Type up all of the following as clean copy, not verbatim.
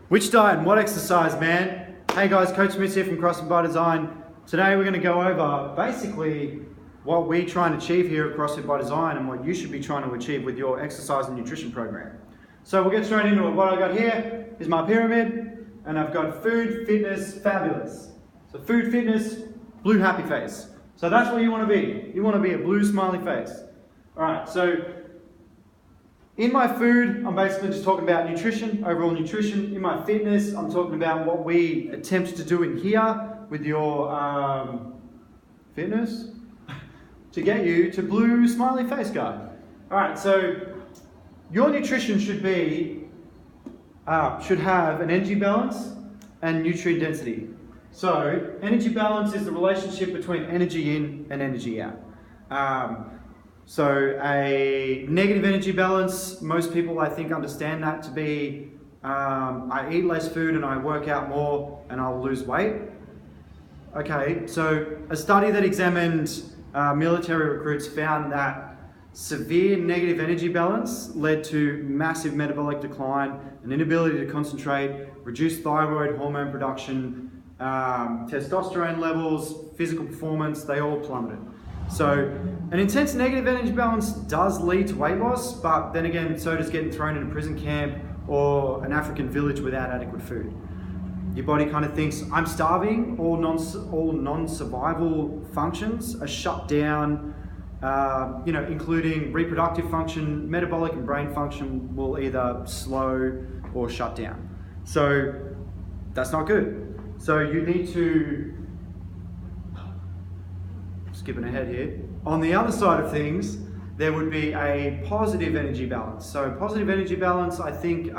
Which diet and what exercise, man? Hey guys, Coach Smith here from CrossFit by Design. Today we're going to go over basically what we try and achieve here at CrossFit by Design and what you should be trying to achieve with your exercise and nutrition program. So we'll get straight into it. What I got here is my pyramid, and I've got food, fitness, fabulous. So food, fitness, blue happy face. So that's what you want to be. You want to be a blue smiley face. Alright, so in my food, I'm basically just talking about nutrition, overall nutrition. In my fitness, I'm talking about what we attempt to do in here with your fitness to get you to blue smiley face guy. Alright, so your nutrition should have an energy balance and nutrient density. So energy balance is the relationship between energy in and energy out. So a negative energy balance, most people I think understand that to be I eat less food and I work out more and I'll lose weight. Okay, so a study that examined military recruits found that severe negative energy balance led to massive metabolic decline, an inability to concentrate, reduced thyroid hormone production, testosterone levels, physical performance, they all plummeted. So an intense negative energy balance does lead to weight loss, but then again, so does getting thrown in a prison camp or an African village without adequate food. Your body kind of thinks, I'm starving, all non-survival functions are shut down, including reproductive function, metabolic and brain function will either slow or shut down. So that's not good. So you need to, skipping ahead here, on the other side of things, there would be a positive energy balance. So positive energy balance, I think,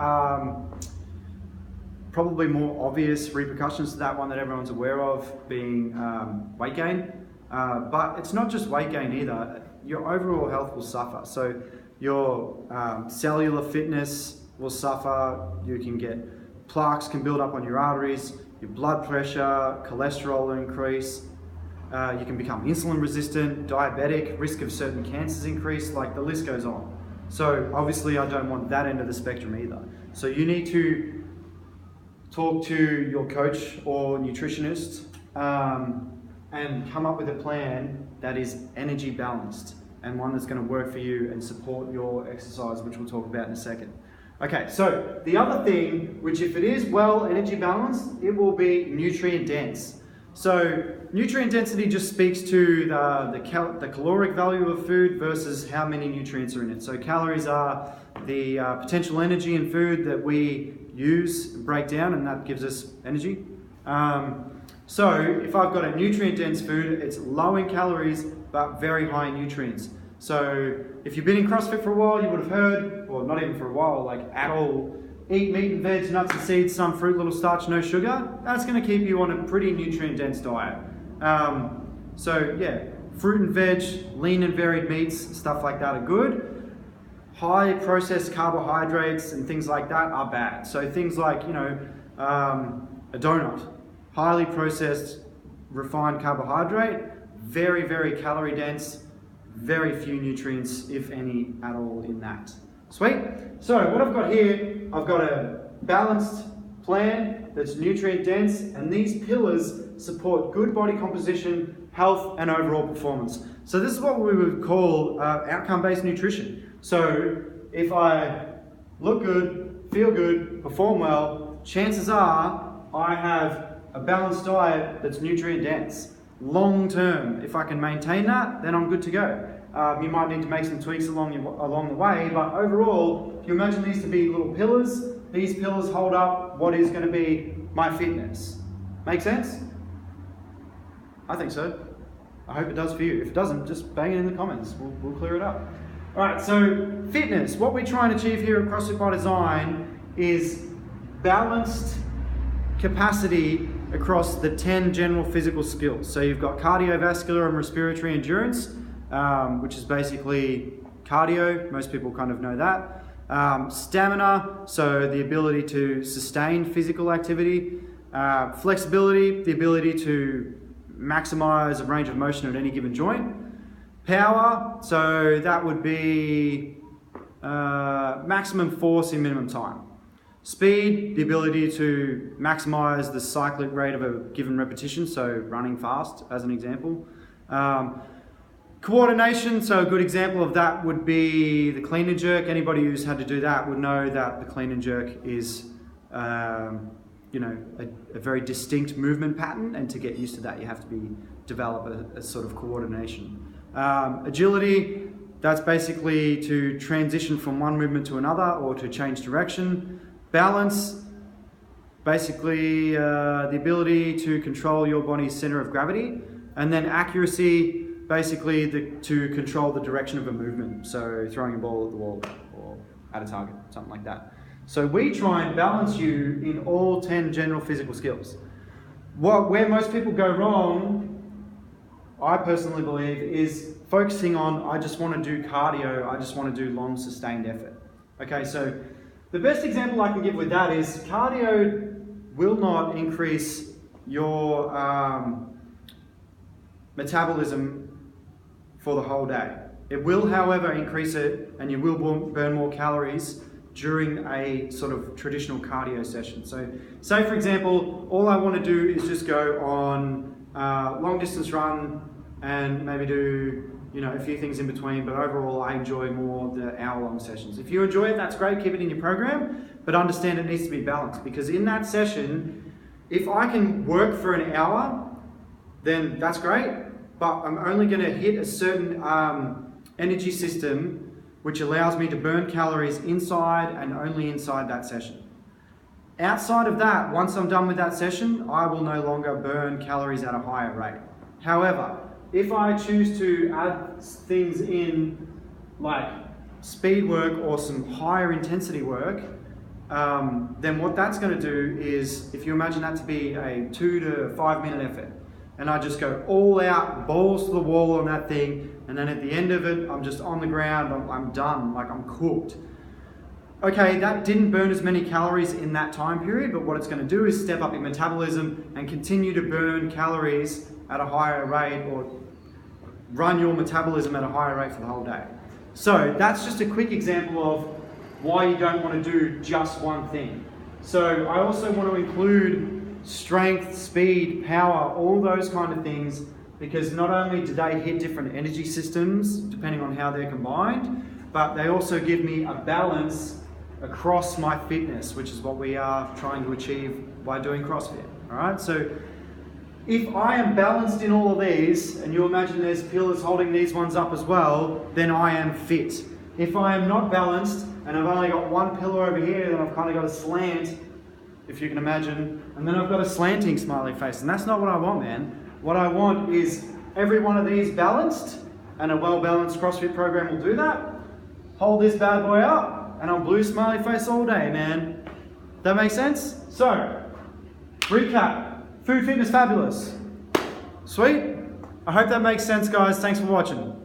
probably more obvious repercussions to that one that everyone's aware of being weight gain. But it's not just weight gain either. Your overall health will suffer. So your cellular fitness will suffer. You can get plaques can build up on your arteries. Your blood pressure, cholesterol will increase. You can become insulin resistant, diabetic, risk of certain cancers increase, like the list goes on. So obviously I don't want that end of the spectrum either. So you need to talk to your coach or nutritionist and come up with a plan that is energy balanced and one that's going to work for you and support your exercise, which we'll talk about in a second. Okay, so the other thing, which if it is well energy balanced, it will be nutrient dense. So nutrient density just speaks to the caloric value of food versus how many nutrients are in it. So calories are the potential energy in food that we use, break down, and that gives us energy. So if I've got a nutrient dense food, it's low in calories but very high in nutrients. So if you've been in CrossFit for a while, you would have heard, or not even for a while, like at all, eat meat and veg, nuts and seeds, some fruit, little starch, no sugar. That's going to keep you on a pretty nutrient dense diet. So yeah, fruit and veg, lean and varied meats, stuff like that are good. High processed carbohydrates and things like that are bad. So things like, a donut, highly processed, refined carbohydrate, very, very calorie dense, very few nutrients, if any at all, in that. Sweet. So what I've got here, I've got a balanced plan that's nutrient dense, and these pillars support good body composition, health, and overall performance. So this is what we would call outcome-based nutrition. So if I look good, feel good, perform well, chances are I have a balanced diet that's nutrient dense. Long term, if I can maintain that, then I'm good to go. You might need to make some tweaks along the way, but overall, if you imagine these to be little pillars, these pillars hold up what is going to be my fitness. Make sense? I think so. I hope it does for you. If it doesn't, just bang it in the comments. We'll clear it up. Alright, so fitness. What we're trying to achieve here at CrossFit by Design is balanced capacity across the 10 general physical skills. So you've got cardiovascular and respiratory endurance, which is basically cardio. Most people kind of know that. Stamina, so the ability to sustain physical activity. Flexibility, the ability to maximize a range of motion at any given joint. Power, so that would be maximum force in minimum time. Speed, the ability to maximize the cyclic rate of a given repetition, so running fast as an example. Coordination, so a good example of that would be the clean and jerk. Anybody who's had to do that would know that the clean and jerk is a very distinct movement pattern, and to get used to that you have to develop a sort of coordination. Agility, that's basically to transition from one movement to another or to change direction. Balance, basically the ability to control your body's center of gravity. And then accuracy, basically to control the direction of a movement. So throwing a ball at the wall or at a target, something like that. So we try and balance you in all 10 general physical skills. Where most people go wrong, I personally believe, is focusing on, I just want to do cardio, I just want to do long sustained effort. Okay, so the best example I can give with that is cardio will not increase your metabolism for the whole day. It will, however, increase it, and you will burn more calories during a sort of traditional cardio session. So say for example, all I want to do is just go on long distance run and maybe do a few things in between, but overall I enjoy more the hour-long sessions. If you enjoy it, that's great, keep it in your program, but understand it needs to be balanced, because in that session, if I can work for an hour, then that's great, but I'm only going to hit a certain energy system which allows me to burn calories inside and only inside that session. Outside of that, once I'm done with that session, I will no longer burn calories at a higher rate. However, if I choose to add things in like speed work or some higher intensity work, then what that's going to do is, if you imagine that to be a 2 to 5 minute effort, and I just go all out, balls to the wall on that thing, and then at the end of it, I'm just on the ground, I'm done, like I'm cooked. Okay, that didn't burn as many calories in that time period, but what it's going to do is step up your metabolism and continue to burn calories at a higher rate, or run your metabolism at a higher rate for the whole day. So that's just a quick example of why you don't want to do just one thing. So I also want to include strength, speed, power, all those kind of things, because not only do they hit different energy systems depending on how they're combined, but they also give me a balance across my fitness, which is what we are trying to achieve by doing CrossFit. All right, so if I am balanced in all of these, and you imagine there's pillars holding these ones up as well, then I am fit. If I am not balanced and I've only got one pillar over here, then I've kind of got a slant, if you can imagine, and then I've got a slanting smiley face, and that's not what I want, man. What I want is every one of these balanced, and a well-balanced CrossFit program will do that. Hold this bad boy up, and I'll blue smiley face all day, man. That makes sense? So, recap. Food, fitness, fabulous. Sweet. I hope that makes sense, guys. Thanks for watching.